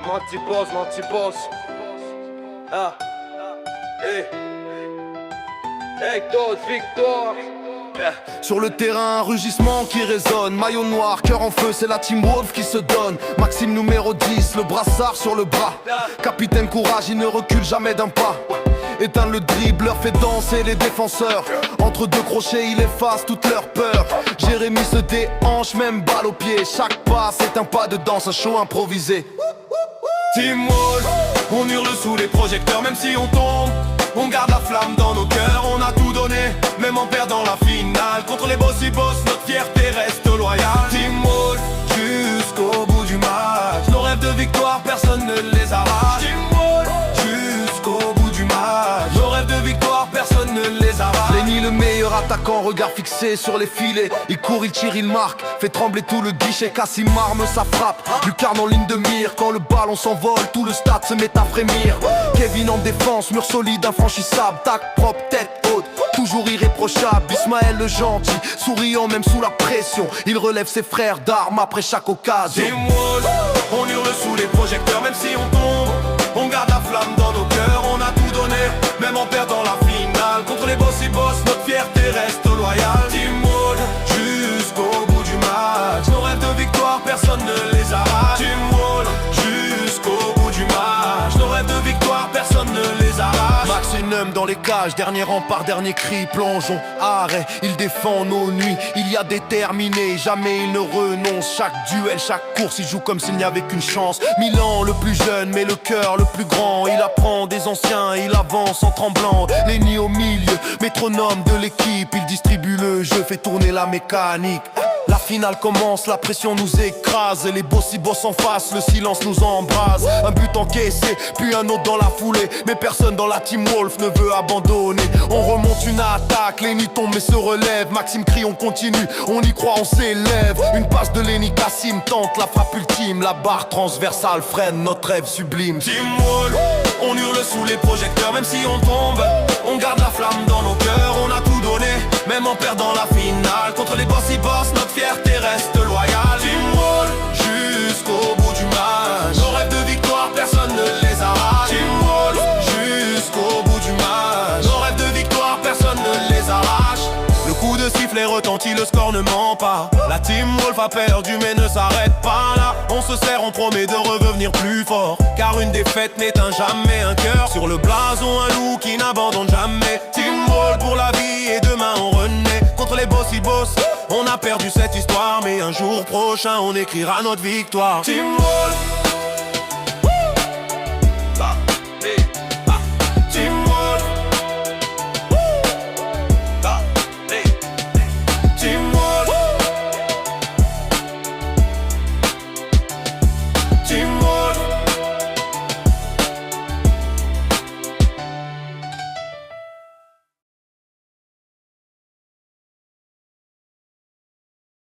Manti-boss. Ah. Hey. Hey, dose, victoire. Sur le terrain, un rugissement qui résonne. Maillot noir, cœur en feu, c'est la Team Wolf qui se donne. Maxime numéro 10, le brassard sur le bras. Capitaine courage, il ne recule jamais d'un pas. Éteint le dribbleur, fait danser les défenseurs. Entre deux crochets, il efface toute leur peur. Jérémy se déhanche, même balle au pied. Chaque pas, c'est un pas de danse, un show improvisé. Team Wolf, on hurle sous les projecteurs, même si on tombe. On garde la flamme dans nos cœurs, on a tout donné, même en perdant la finale. Contre les boss, notre fierté reste loyale. Team Wolf, jusqu'au bout du match. Nos rêves de victoire, personne ne les arrache. Team Wolf, jusqu'au bout du match. Nos rêves de victoire, personne ne les arrache. Lenny, le meilleur attaquant, regard fixé sur les filets. Il court, il tire, il marque, fait trembler tout le guichet. Cassim arme sa frappe, lucarne en ligne de mire. Quand le ballon s'envole, tout le stade se met à frémir. Kevin en défense, mur solide, infranchissable. Tac, propre, tête haute, toujours irréprochable. Ismaël le gentil, souriant même sous la pression. Il relève ses frères d'armes après chaque occasion. Team Wolf, on hurle sous les projecteurs, même si on tombe. On garde la flamme dans nos cœurs, on a tout donné, même en perdant la finale. Contre les boss, notre fierté reste loyale. Team Wolf, jusqu'au bout du match. Nos rêves de victoire, personne ne les arrache. Team Wolf, jusqu'au bout du match. Nos rêves de victoire, personne ne les arrache. Maximum dans les cages, dernier rempart, dernier cri. Plongeon, arrêt, il défend nos nuits. Il y a déterminé, jamais il ne renonce. Chaque duel, chaque course, il joue comme s'il n'y avait qu'une chance. Milan, le plus jeune, mais le cœur le plus grand. Il apprend des anciens, il avance en tremblant. Lenny au milieu, métronome de l'équipe. Il distribue le jeu, fait tourner la mécanique. La finale commence, la pression nous écrase. Et les boss en face, le silence nous embrase. Un but encaissé, puis un autre dans la foulée. Mais personne dans la Team Wolf ne veut abandonner. On remonte une attaque, Lenny tombe mais se relève. Maxime crie, on continue, on y croit, on s'élève. Une passe de Lenny, Cassim tente la frappe ultime. La barre transversale freine notre rêve sublime. Team Wolf, on hurle sous les projecteurs, même si on tombe. On garde la flamme dans nos cœurs, on a tout donné, même en perdant la finale. Contre les boss, notre fierté reste loyale. Team Wolf, jusqu'au bout du match. Nos rêves de victoire, personne ne les arrache. Team Wolf, jusqu'au bout du match. Nos rêves de victoire, personne ne les arrache. Le coup de sifflet retentit, le score ne ment pas. La Team Wolf a perdu mais ne s'arrête pas là. On se serre, on promet de revenir plus fort. Car une défaite n'éteint jamais un cœur. Sur le blason, un loup qui n'abandonne jamais. Team Wolf pour la vie et demain on renaît. Contre les boss, on a perdu cette histoire, mais un jour prochain on écrira notre victoire. Team Wolf.